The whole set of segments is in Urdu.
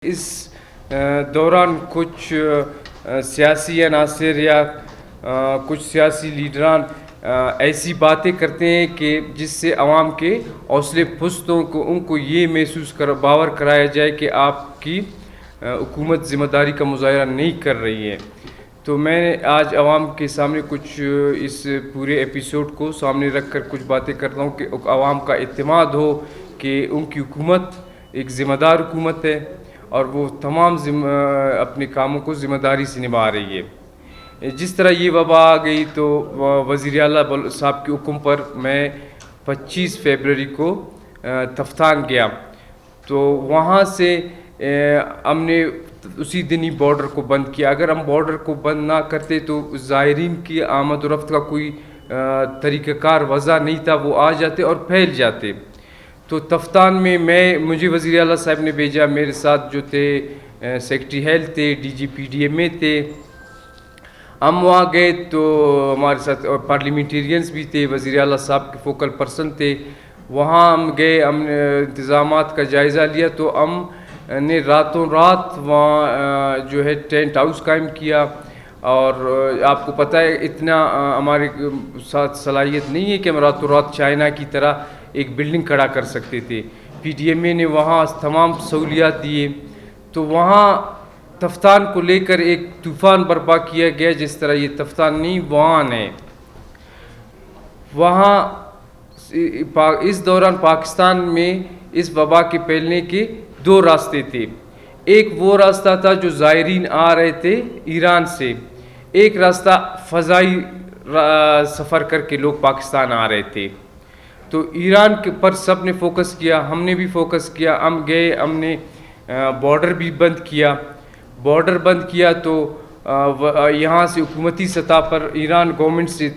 اس دوران کچھ سیاسی عناصر یا کچھ سیاسی لیڈران ایسی باتیں کرتے ہیں کہ جس سے عوام کے حوصلے پستوں کو ان کو یہ محسوس باور کرایا جائے کہ آپ کی حکومت ذمہ داری کا مظاہرہ نہیں کر رہی ہے. تو میں آج عوام کے سامنے کچھ اس پورے ایپیسوڈ کو سامنے رکھ کر کچھ باتیں کرتا ہوں کہ عوام کا اعتماد ہو کہ ان کی حکومت ایک ذمہ دار حکومت ہے اور وہ تمام اپنے کاموں کو ذمہ داری سے نبھا رہی ہے. جس طرح یہ وبا آ گئی تو وزیر اعلیٰ صاحب کے حکم پر میں 25 فروری کو تفتان گیا. تو وہاں سے ہم نے اسی دن ہی بارڈر کو بند کیا. اگر ہم بارڈر کو بند نہ کرتے تو زائرین کی آمد و رفت کا کوئی طریقہ کار وضع نہیں تھا, وہ آ جاتے اور پھیل جاتے. تو تفتان میں مجھے وزیر اعلیٰ صاحب نے بھیجا, میرے ساتھ جو تھے سیکرٹری ہیلتھ تھے, D G P D M A تھے. ہم وہاں گئے تو ہمارے ساتھ پارلیمنٹیرینز بھی تھے, وزیر اعلیٰ صاحب کے فوکل پرسن تھے. وہاں ہم گئے, ہم نے انتظامات کا جائزہ لیا. تو ہم نے راتوں رات وہاں جو ہے ٹینٹ ہاؤس قائم کیا. اور آپ کو پتہ ہے اتنا ہمارے ساتھ صلاحیت نہیں ہے کہ ہم راتوں رات چائنا کی طرح ایک بلڈنگ کھڑا کر سکتے تھے. پی ڈی ایم اے نے وہاں تمام سہولیات دیے. تو وہاں تفتان کو لے کر ایک طوفان برپا کیا گیا, جس طرح یہ تفتان نہیں وہاں ہے. وہاں اس دوران پاکستان میں اس وبا کے پھیلنے کے 2 راستے تھے. ایک وہ راستہ تھا جو زائرین آ رہے تھے ایران سے, ایک راستہ فضائی سفر کر کے لوگ پاکستان آ رہے تھے. تو ایران کے پر سب نے فوکس کیا, ہم نے بھی فوکس کیا. ہم گئے, ہم نے بارڈر بھی بند کیا. بارڈر بند کیا تو یہاں سے حکومتی سطح پر ایران گورنمنٹ سے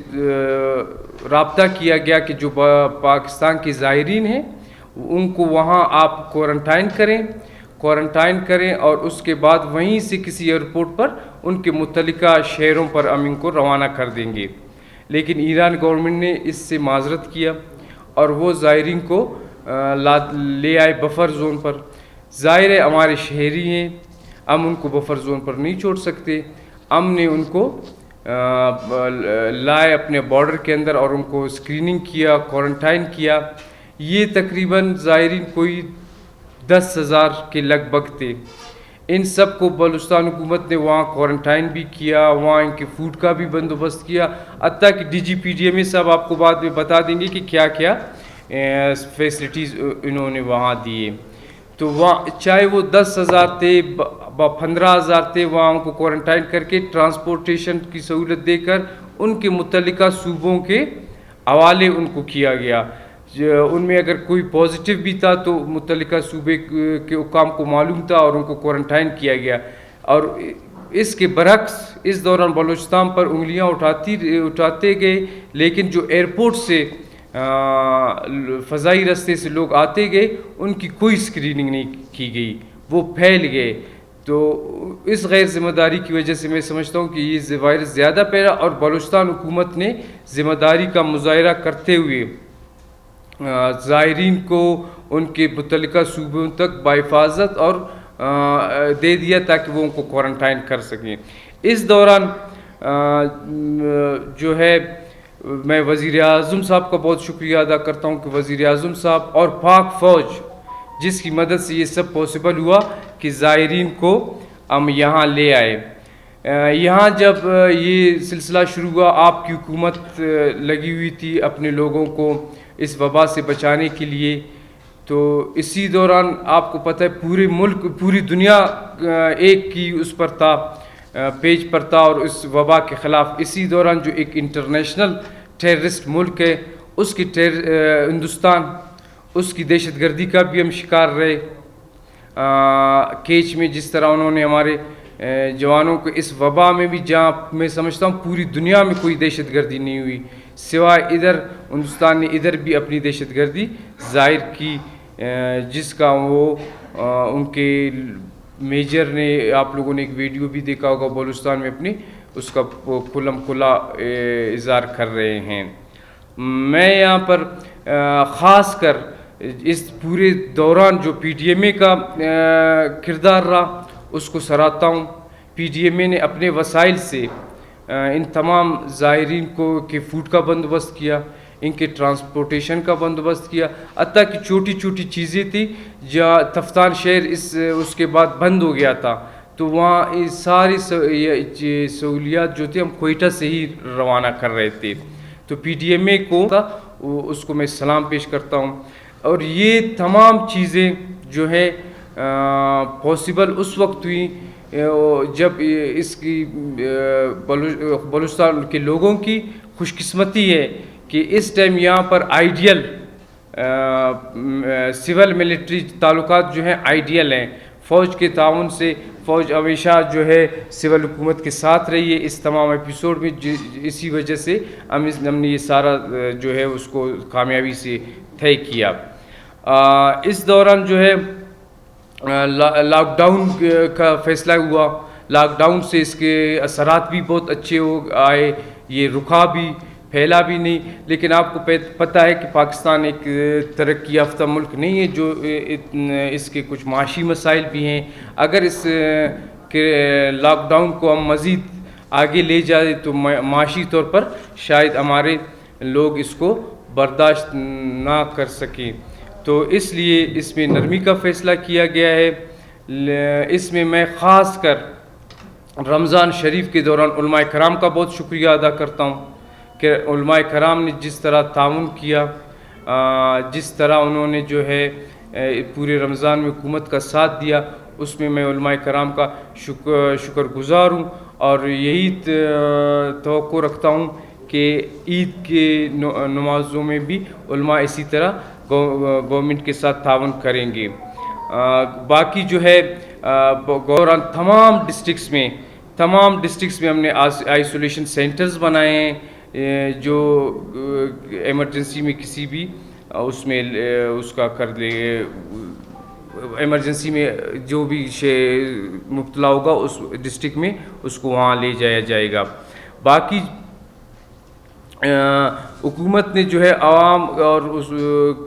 رابطہ کیا گیا کہ جو پاکستان کے زائرین ہیں ان کو وہاں آپ کوارنٹائن کریں اور اس کے بعد وہیں سے کسی ایئرپورٹ پر ان کے متعلقہ شہروں پر ہم ان کو روانہ کر دیں گے. لیکن ایران گورنمنٹ نے اس سے معذرت کیا اور وہ زائرین کو لے آئے بفر زون پر. ظاہر ہے ہمارے شہری ہیں, ہم ان کو بفر زون پر نہیں چھوڑ سکتے. ہم نے ان کو لائے اپنے بارڈر کے اندر اور ان کو اسکریننگ کیا, کوارنٹائن کیا. یہ تقریباً زائرین کوئی 10,000 کے لگ بھگ تھے. ان سب کو بلوچستان حکومت نے وہاں کوارنٹائن بھی کیا, وہاں ان کے فوڈ کا بھی بندوبست کیا. حتیٰ کہ D G P D M A صاحب آپ کو بعد میں بتا دیں گے کہ کیا کیا فیسلٹیز انہوں نے وہاں دیے. تو وہاں چاہے وہ 10,000 تھے 15,000 تھے, وہاں ان کو کوارنٹائن کر کے ٹرانسپورٹیشن کی سہولت دے کر ان کے متعلقہ صوبوں کے حوالے ان کو کیا گیا. ان میں اگر کوئی پازیٹیو بھی تھا تو متعلقہ صوبے کے حکام کو معلوم تھا اور ان کو کوارنٹائن کیا گیا. اور اس کے برعکس اس دوران بلوچستان پر انگلیاں اٹھاتے گئے, لیکن جو ایئرپورٹ سے فضائی راستے سے لوگ آتے گئے ان کی کوئی اسکریننگ نہیں کی گئی, وہ پھیل گئے. تو اس غیر ذمہ داری کی وجہ سے میں سمجھتا ہوں کہ یہ وائرس زیادہ پھیلا اور بلوچستان حکومت نے ذمہ داری کا مظاہرہ کرتے ہوئے زائرین کو ان کے متعلقہ صوبوں تک بحفاظت اور دے دیا تاکہ وہ ان کو کوارنٹائن کر سکیں. اس دوران جو ہے میں وزیر اعظم صاحب کا بہت شکریہ ادا کرتا ہوں کہ وزیر اعظم صاحب اور پاک فوج جس کی مدد سے یہ سب پاسبل ہوا کہ زائرین کو ہم یہاں لے آئے. یہاں جب یہ سلسلہ شروع ہوا آپ کی حکومت لگی ہوئی تھی اپنے لوگوں کو اس وبا سے بچانے کے لیے. تو اسی دوران آپ کو پتہ ہے پورے ملک پوری دنیا ایک کی اس پر تھا, پیج پر تھا اور اس وبا کے خلاف. اسی دوران جو ایک انٹرنیشنل ٹیررسٹ ملک ہے اس کی ہندوستان, اس کی دہشت گردی کا بھی ہم شکار رہے. کیچ میں جس طرح انہوں نے ہمارے جوانوں کو اس وبا میں بھی, جہاں میں سمجھتا ہوں پوری دنیا میں کوئی دہشت گردی نہیں ہوئی سوائے ادھر ہندوستان نے ادھر بھی اپنی دہشت گردی ظاہر کی, جس کا وہ ان کے میجر نے, آپ لوگوں نے ایک ویڈیو بھی دیکھا ہوگا بلوچستان میں اپنی, اس کا کھلم کھلا اظہار کر رہے ہیں. میں یہاں پر خاص کر اس پورے دوران جو پی ٹی ایم اے کا کردار رہا اس کو سراہتا ہوں. پی ٹی ایم اے نے اپنے وسائل سے ان تمام زائرین کو کے فوڈ کا بندوبست کیا, ان کے ٹرانسپورٹیشن کا بندوبست کیا, حتیٰ کہ چھوٹی چھوٹی چیزیں تھیں جہاں تفتان شہر اس کے بعد بند ہو گیا تھا, تو وہاں ساری سہولیات جو تھی ہم کوئٹہ سے ہی روانہ کر رہے تھے. تو پی ٹی ایم اے کو اس کو میں سلام پیش کرتا ہوں. اور یہ تمام چیزیں جو ہے پاسبل اس وقت ہوئی جب اس کی بلوچستان کے لوگوں کی خوش قسمتی ہے کہ اس ٹائم یہاں پر آئیڈیل سول ملٹری تعلقات جو ہیں آئیڈیل ہیں. فوج کے تعاون سے فوج ہمیشہ جو ہے سول حکومت کے ساتھ رہی ہے اس تمام ایپیسوڈ میں, اسی وجہ سے ہم نے یہ سارا جو ہے اس کو کامیابی سے طے کیا. اس دوران جو ہے لاک ڈاؤن کا فیصلہ ہوا. لاک ڈاؤن سے اس کے اثرات بھی بہت اچھے آئے, یہ رکا بھی پھیلا بھی نہیں. لیکن آپ کو پتہ ہے کہ پاکستان ایک ترقی یافتہ ملک نہیں ہے, جو اس کے کچھ معاشی مسائل بھی ہیں. اگر اس کے لاک ڈاؤن کو ہم مزید آگے لے جائیں تو معاشی طور پر شاید ہمارے لوگ اس کو برداشت نہ کر سکیں. تو اس لیے اس میں نرمی کا فیصلہ کیا گیا ہے. اس میں میں خاص کر رمضان شریف کے دوران علماء کرام کا بہت شکریہ ادا کرتا ہوں کہ علماء کرام نے جس طرح تعاون کیا, جس طرح انہوں نے جو ہے پورے رمضان میں حکومت کا ساتھ دیا, اس میں میں علماء کرام کا شکر گزار ہوں. اور یہی توقع رکھتا ہوں کہ عید کے نمازوں میں بھی علماء اسی طرح گورنمنٹ کے ساتھ تعاون کریں گے. باقی جو ہے دوران تمام ڈسٹرکس میں ہم نے آئسولیشن سینٹرز بنائے ہیں جو ایمرجنسی میں کسی بھی اس میں اس کا کر لے, ایمرجنسی میں جو بھی مبتلا ہوگا اس ڈسٹرکٹ میں اس کو وہاں لے جایا جائے گا. باقی حکومت نے جو ہے عوام اور اس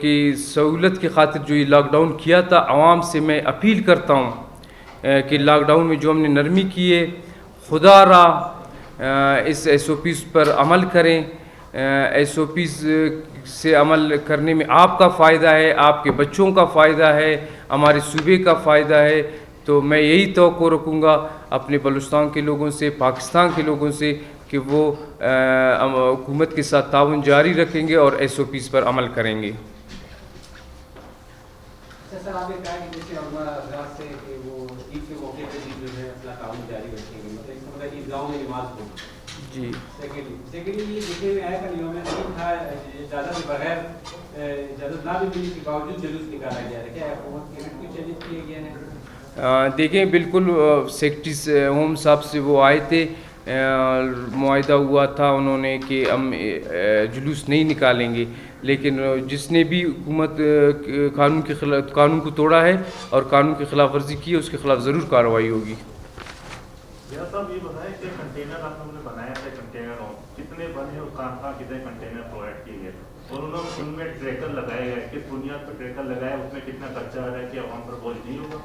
کی سہولت کی خاطر جو یہ لاک ڈاؤن کیا تھا, عوام سے میں اپیل کرتا ہوں کہ لاک ڈاؤن میں جو ہم نے نرمی کی ہے خدا را اس ایس او پیز پر عمل کریں. ایس او پیز سے عمل کرنے میں آپ کا فائدہ ہے, آپ کے بچوں کا فائدہ ہے, ہمارے صوبے کا فائدہ ہے. تو میں یہی توقع رکھوں گا اپنے بلوچستان کے لوگوں سے, پاکستان کے لوگوں سے کہ وہ حکومت کے ساتھ تعاون جاری رکھیں گے اور ایس او پیز پر عمل کریں گے. سر آپ نے کہا کہ جیسے حضرات سے کہ وہ عید کے موقع پہ بھی جو ہے اپنا تعاون جاری رکھیں گے, مطلب اس کا مطلب عیدگاہوں میں نماز ہو. جی سیکنڈلی یہ دیکھنے میں آیا کہ یوم عید تھا, اجازت کے بغیر اجازت نہ بھی ملنے کے باوجود جلوس نکالا گیا ہے, کیا حکومت کے کچھ چینجز کیے گئے ہیں؟ دیکھیں بالکل سیکرٹری ہوم صاحب سے وہ آئے تھے, معاہدہ ہوا تھا انہوں نے کہ ہم جلوس نہیں نکالیں گے, لیکن جس نے بھی حکومت قانون کو توڑا ہے اور قانون کی خلاف ورزی کی ہے اس کے خلاف ضرور کارروائی ہوگی. صاحب یہ بتائیں کہ کنٹینر آپ نے بنایا تھا, کنٹینر کتنے بنے اور کہاں کتنے کنٹینر پرووائڈ کیے گئے, اور انہوں نے ان میں ٹریکر لگائے گئے, کس بنیاد پر ٹریکر لگایا, اس میں کتنا خرچہ آ رہا ہے, کہ عوام پر بوجھ نہیں ہوگا؟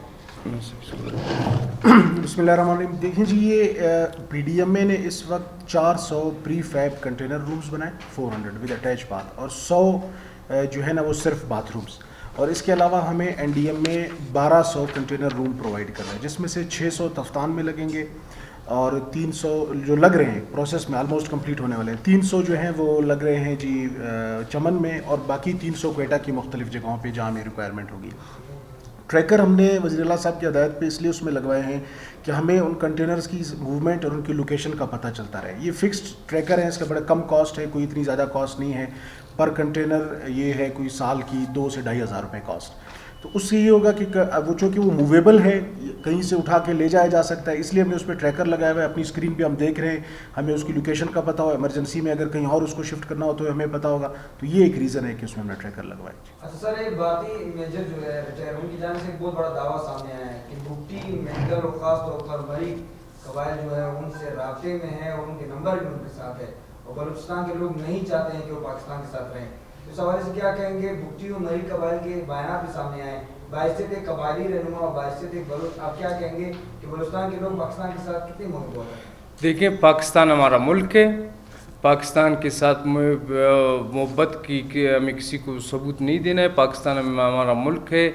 بسم اللہ الرحمن الرحیم. دیکھیں جی یہ پی ڈی ایم اے نے اس وقت 400 پری فیب کنٹینر رومز بنائے, 400 ود اٹیچ باتھ, اور 100 جو ہے نا وہ صرف باتھ رومز, اور اس کے علاوہ ہمیں این ڈی ایم میں 1200 کنٹینر روم پرووائڈ کر رہا ہے, جس میں سے 600 تفتان میں لگیں گے اور 300 جو لگ رہے ہیں پروسیس میں آلموسٹ کمپلیٹ ہونے والے ہیں, 300 جو ہیں وہ لگ رہے ہیں جی چمن میں, اور باقی 300 کوئٹہ کی مختلف جگہوں پہ جہاں ہمیں ریکوائرمنٹ ہوگی. ٹریکر ہم نے وزیر اللہ صاحب کی ہدایت پہ اس لیے اس میں لگوائے ہیں کہ ہمیں ان کنٹینرز کی موومنٹ اور ان کی لوکیشن کا پتہ چلتا رہے. یہ فکسڈ ٹریکر ہیں, اس کا بڑا کم کاسٹ ہے, کوئی اتنی زیادہ کاسٹ نہیں ہے پر کنٹینر, یہ ہے کوئی سال کی 2 سے 2,500 روپے کاسٹ. تو اس سے یہ ہوگا کہ وہ چونکہ وہ موویبل ہے, کہیں سے اٹھا کے لے جایا جا سکتا ہے, اس لیے ہم نے اس پہ ٹریکر لگایا ہوا ہے. اپنی اسکرین پہ ہم دیکھ رہے ہیں, ہمیں اس کی لوکیشن کا پتہ ہو, ایمرجنسی میں اگر کہیں اور اس کو شفٹ کرنا ہو تو ہمیں پتہ ہوگا. تو یہ ایک ریزن ہے کہ اس میں ہم نے ٹریکر لگوایا. اچھا سر, ایک بات ہی میجر جو ہے ریٹائر ان کی جانب سے ایک بہت بڑا دعویٰ سامنے آیا ہے کہ بھٹی میڈیکل اور خاص طور پر مریض قبائل جو ہے ان سے رابطے میں ہیں اور ان کے نمبر بھی ان کے ساتھ ہے, اور بلوچستان کے لوگ نہیں چاہتے ہیں کہ وہ پاکستان کے ساتھ رہیں. اس حوالے سے کیا کہیں گے؟ بھٹی و مری قبائل کے بیانات بھی سامنے آئے، باعثیت ایک قبائلی رہنما اور باعثیت ایک بلوچ، آپ کیا کہیں گے کہ بلوچستان کے لوگ پاکستان کے ساتھ کتنے محبت ہیں؟ دیکھیں، پاکستان ہمارا ملک ہے، پاکستان کے ساتھ محبت کی ہمیں کسی کو ثبوت نہیں دینا ہے. پاکستان ہمارا ملک ہے.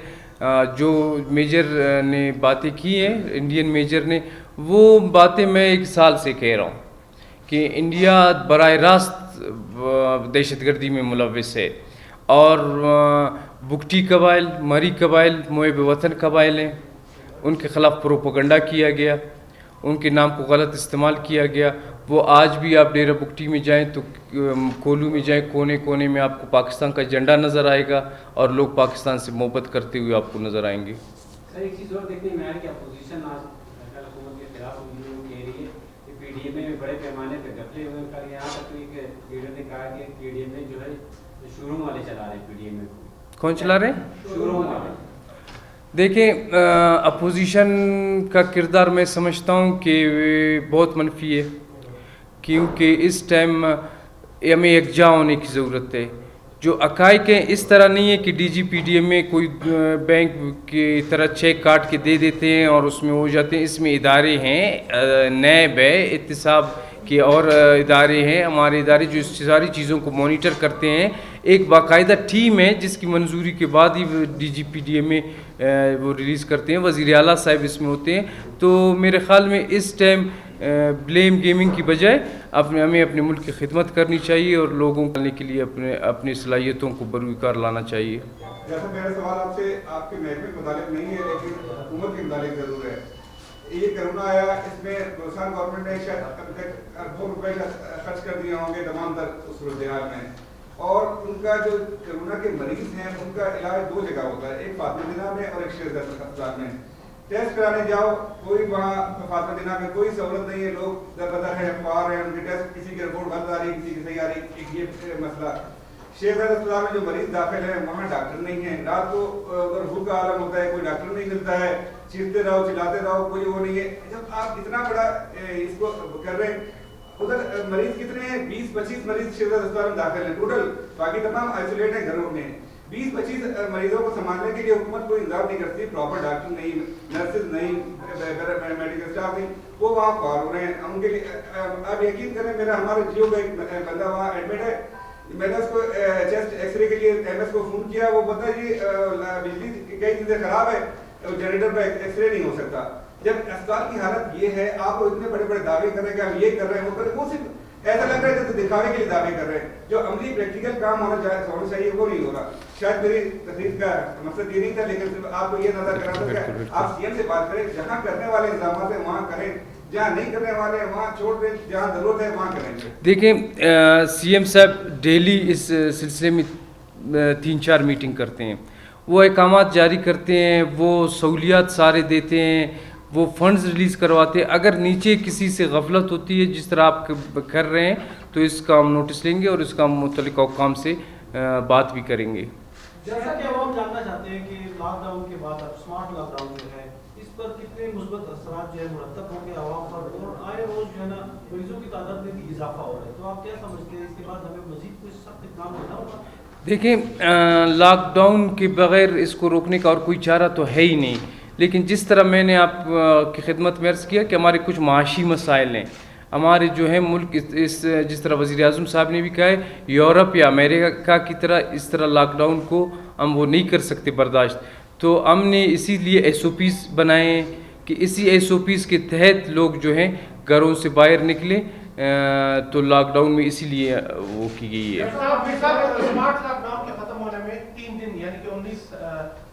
جو میجر نے باتیں کی ہیں، انڈین میجر نے، وہ باتیں میں 1 سال سے کہہ رہا ہوں کہ انڈیا براہ راست دہشت گردی میں ملوث ہے، اور بگٹی قبائل، مری قبائل محب وطن قبائل ہیں، ان کے خلاف پروپیگنڈا کیا گیا، ان کے نام کو غلط استعمال کیا گیا. وہ آج بھی آپ ڈیرہ بگٹی میں جائیں تو کولو میں جائیں، کونے کونے میں آپ کو پاکستان کا جھنڈا نظر آئے گا، اور لوگ پاکستان سے محبت کرتے ہوئے آپ کو نظر آئیں گے. سر ایک چیز اور دیکھنے میں آیا کہ اپوزیشن آج حکومت کے خلاف کہہ رہی ہے کہ پی ڈی ایم میں بڑے پیمانے پہ گھپلے ہوئے ہیں. کل یہاں تک ایک لیڈر نے کہا کہ پی ڈی ایم میں جو ہے شو روم والے چلا رہے ہیں. پی ڈی ایم میں کون چلا رہے ہیں؟ شو روم والے. دیکھیں، اپوزیشن کا کردار میں سمجھتا ہوں کہ بہت منفی ہے، کیونکہ اس ٹائم ہمیں یکجا ہونے کی ضرورت ہے. جو حقائق ہیں اس طرح نہیں ہے کہ D G P D M میں کوئی بینک کی طرح چیک کاٹ کے دے دیتے ہیں اور اس میں ہو جاتے ہیں. اس میں ادارے ہیں، نیب ہے، احتساب کے اور ادارے ہیں، ہمارے ادارے جو اس ساری چیزوں کو مانیٹر کرتے ہیں. ایک باقاعدہ ٹیم ہے جس کی منظوری کے بعد ہی D G P D M میں وہ ریلیز کرتے ہیں. وزیر اعلیٰ صاحب اس میں ہوتے ہیں. تو میرے خیال میں اس ٹائم بلیم گیمنگ کی بجائے ہمیں اپنے ملک کی خدمت کرنی چاہیے اور لوگوں کو کرنے کے لیے اپنی صلاحیتوں کو بروئے کار لانا چاہیے. جیسا میرا سوال آپ سے آپ کے محکمے کے متعلق نہیں ہے لیکن حکومت کے متعلق ضرور ہے. یہ کرونا آیا، اس میں بلوچستان گورنمنٹ نے شاید ابھی تک اربوں روپے خرچ کر دیے ہوں گے تمام تر اس صورتحال میں، اور ان کا جو کرونا کے مریض ہیں ان کا علاج 2 جگہ ہوتا ہے، ایک فاطمہ جناح میں اور ایک شیر زاد اسپتال میں. ٹیسٹ کرانے جاؤ، کوئی وہاں فاطمہ جناح میں کوئی سہولت نہیں ہے، لوگ در بدر ہیں، افوار ہیں، ان کے ٹیسٹ کسی کی رپورٹ غلط آ رہی، کسی کی صحیح آ رہی. ایک یہ مسئلہ. شیر زاد اسپتال میں جو مریض داخل ہیں وہاں ڈاکٹر نہیں ہیں. رات کو اگر بھوک کا عالم ہوتا ہے، کوئی ڈاکٹر نہیں ملتا ہے، چیختے رہو چلاتے رہو، کوئی وہ نہیں ہے. جب آپ اتنا بڑا اس کو کر رہے ہیں، ادھر مریض کتنے ہیں؟ 20-25 مریض شیر زاد اسپتال میں داخل ہیں ٹوٹل، باقی تمام آئسولیٹ ہیں گھروں میں. 20-25 مریضوں کو سنبھالنے کے لیے حکومت کوئی انتظام نہیں کرتی، پراپر ڈاکٹر نہیں، نرسز نہیں، میڈیکل اسٹاف نہیں، وہ وہاں فار ہو رہے ہیں. ان کے لیے آپ یقین کریں، میرا ہمارے جیو کا ایک بندہ وہاں ایڈمٹ ہے، میں نے اس کو چیسٹ ایکس رے کے لیے ایم ایس کو فون کیا، وہ بتا جی بجلی کئی چیزیں خراب ہے، جنریٹر پہ ایکس رے نہیں ہو سکتا. جب اسپتال کی حالت یہ ہے، آپ اتنے بڑے بڑے دعوے کر رہے ہیں کہ ہم یہ کر رہے ہیں، وہ کر رہے ہیں، وہ صرف ایسا لگ رہا ہے جیسے دکھاوے کے لیے دعوے کر رہے ہیں. جو عملی پریکٹیکل کام ہونا چاہیے وہ نہیں ہو رہا. شاید میری تقریر کا مقصد یہ نہیں تھا، لیکن صرف آپ کو یہ نظر کرا تھا کہ آپ سی ایم سے بات کریں، جہاں کرنے والے انتظامات ہیں وہاں کریں، جہاں نہیں کرنے والے وہاں چھوڑ دیں، جہاں ضرورت ہے وہاں کریں. دیکھیں، سی ایم صاحب ڈیلی اس سلسلے میں 3-4 میٹنگ کرتے ہیں، وہ احکامات جاری کرتے ہیں، وہ سہولیات سارے دیتے ہیں، وہ فنڈز ریلیز کرواتے ہیں. اگر نیچے کسی سے غفلت ہوتی ہے جس طرح آپ کر رہے ہیں تو اس کا ہم نوٹس لیں گے اور اس کا متعلق حکام سے بات بھی کریں گے. جیسا کہ عوام جاننا چاہتے ہیں کہ لاک ڈاؤن کے بعد اب اسمارٹ لاک ڈاؤن جو ہے اس پر کتنے مثبت اثرات جو ہے مرتب ہوں گے عوام پر، اور آئے روز جو ہے نا مریضوں کی تعداد میں بھی اضافہ ہو رہا ہے. تو آپ کیا سمجھتے ہیں اس کے بعد ہمیں مزید کچھ سخت اقدام ہونا ہوگا؟ دیکھیں، لاک ڈاؤن کے بغیر اس کو روکنے کا اور کوئی چارہ تو ہے ہی نہیں، لیکن جس طرح میں نے آپ کی خدمت میں عرض کیا کہ ہمارے کچھ معاشی مسائل ہیں. ہمارے جو ہے ملک جس طرح وزیر اعظم صاحب نے بھی کہا ہے، یورپ یا امریکہ کی طرح اس طرح لاک ڈاؤن کو ہم وہ نہیں کر سکتے برداشت. تو ہم نے اسی لیے ایس او پیز بنائے ہیں کہ اسی ایس او پیز کے تحت لوگ جو ہیں گھروں سے باہر نکلیں. تو لاک ڈاؤن میں اسی لیے وہ کی گئی ہے. اسمارٹ لاک ڈاؤن کے ختم ہونے میں 3 دن یعنی کہ 19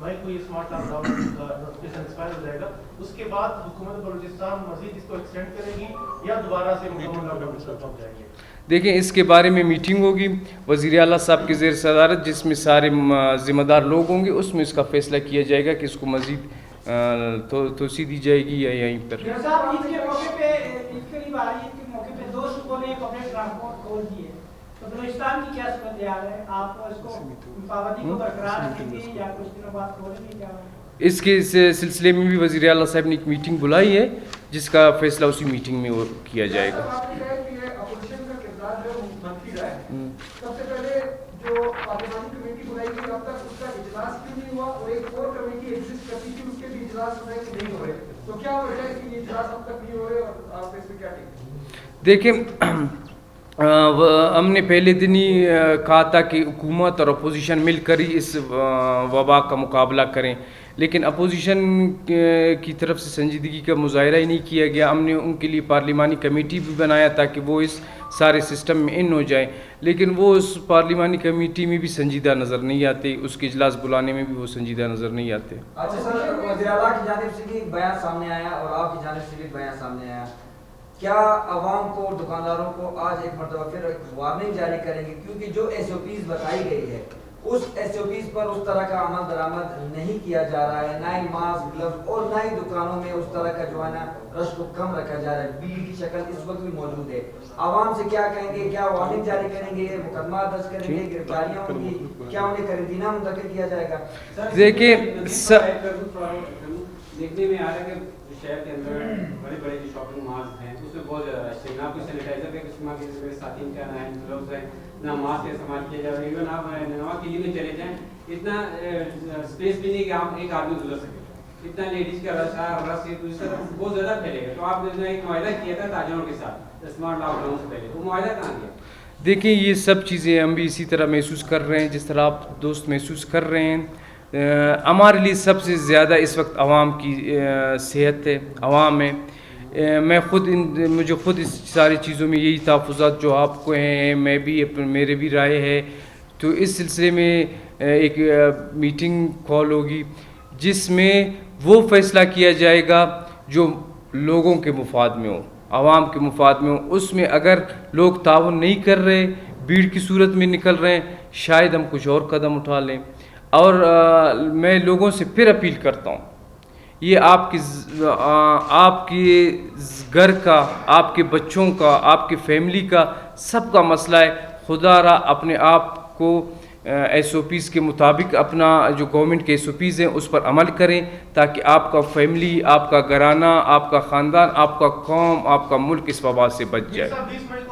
مئی کو یہ smart lockdown notification expire ہو جائے گا. اس کے بعد حکومت بلوچستان مزید اس کو ایکسٹینڈ کرے گی یا دوبارہ سے مکمل لاک ڈاؤن پہنچ جائے گی؟ دیکھیں، اس کے بارے میں میٹنگ ہوگی وزیر اعلیٰ صاحب کے زیر صدارت، جس میں سارے ذمہ دار لوگ ہوں گے. اس میں اس کا فیصلہ کیا جائے گا کہ اس کو مزید توسیع دی جائے گی یا یہیں پر. عید کے موقع پہ عید قریب آ رہی ہے، کے موقع پہ 2 صوبوں نے پبلک ٹرانسپورٹ کھول دیے، تو بلوچستان کی کیا صورتحال ہے؟ آپ اس کو پابندی کو برقرار رکھیں گے یا کچھ دنوں بعد کھولیں گے؟ کیا اس کے سلسلے میں بھی وزیر اعلیٰ صاحب نے ایک میٹنگ بلائی ہے جس کا فیصلہ اسی میٹنگ میں کیا جائے گا. آپ نے کہا کہ اپوزیشن کا کردار جو منفی رہا ہے. سب سے پہلے جو دیکھیں ہم نے پہلے دن ہی کہا تھا کہ حکومت اور اپوزیشن مل کر ہی اس وبا کا مقابلہ کریں، لیکن اپوزیشن کی طرف سے سنجیدگی کا مظاہرہ ہی نہیں کیا گیا. ہم نے ان کے لیے پارلیمانی کمیٹی بھی بنایا تھا کہ وہ اس سارے سسٹم میں ان ہو جائیں، لیکن وہ اس پارلیمانی کمیٹی میں بھی سنجیدہ نظر نہیں آتے، اس کے اجلاس بلانے میں بھی وہ سنجیدہ نظر نہیں آتے. اچھا سر، وزیر اعلیٰ کی جانب سے بھی بیان سامنے آیا اور آپ کی جانب سے بھی بیان سامنے آیا، کیا عوام کو، دکانداروں کو آج ایک مرتبہ پھر وارننگ جاری کریں گے؟ کیونکہ جو ایس او پیز بتائی گئی ہے اس ایس او پیز پر اس طرح کا عمل درآمد نہیں کیا جا رہا ہے، نہ ہی ماسک، گلوز اور نہ ہی دکانوں میں اس طرح کا جو ہے نا رش کو کم رکھا جا رہا ہے. بھیڑ کی شکل اس وقت بھی موجود ہے. عوام سے کیا کہیں گے؟ کیا وارننگ جاری کریں گے؟ مقدمات درج کریں گے؟ گرفتاریاں ہوں گی؟ کیا انہیں قرنطینہ منتقل کیا جائے گا؟ دیکھیں دیکھنے میں آ رہا ہے کہ شہر کے اندر بڑے بڑے جو شاپنگ مالز ہیں اس میں بہت زیادہ رش ہے، نہ کوئی سینیٹائزر کا استعمال کیا جائے، ساتھی کا نہ گلوز ہے، نہ ماسک کا استعمال کیا جائے. ایون آپ نوا قلعے میں چلے جائیں اتنا اسپیس بھی نہیں کہ آپ ایک آدمی گزر سکے، اتنا لیڈیز کا رش ہے، رش دوسری طرف بہت زیادہ پھیلے گا. تو آپ نے ایک معاہدہ کیا تھا تاجروں کے ساتھ اسمارٹ لاک ڈاؤن سے پہلے، وہ معاہدہ کہاں گیا؟ دیکھیں یہ سب چیزیں ہم بھی اسی طرح محسوس کر رہے ہیں جس طرح آپ دوست محسوس کر رہے ہیں. ہمارے لیے سب سے زیادہ اس وقت عوام کی صحت ہے، عوام ہے. میں خود مجھے خود اس ساری چیزوں میں یہی تحفظات جو آپ کو ہیں، میں بھی میرے بھی رائے ہے. تو اس سلسلے میں ایک میٹنگ کال ہوگی جس میں وہ فیصلہ کیا جائے گا جو لوگوں کے مفاد میں ہو، عوام کے مفاد میں ہو. اس میں اگر لوگ تعاون نہیں کر رہے، بھیڑ کی صورت میں نکل رہے ہیں، شاید ہم کچھ اور قدم اٹھا لیں. اور میں لوگوں سے پھر اپیل کرتا ہوں، یہ آپ کے گھر کا، آپ کے بچوں کا، آپ کے فیملی کا، سب کا مسئلہ ہے. خدا را اپنے آپ کو ایس او پیز کے مطابق اپنا جو گورنمنٹ کے ایس او پیز ہیں اس پر عمل کریں تاکہ آپ کا فیملی، آپ کا گھرانہ، آپ کا خاندان، آپ کا قوم، آپ کا ملک اس وبا سے بچ جائے.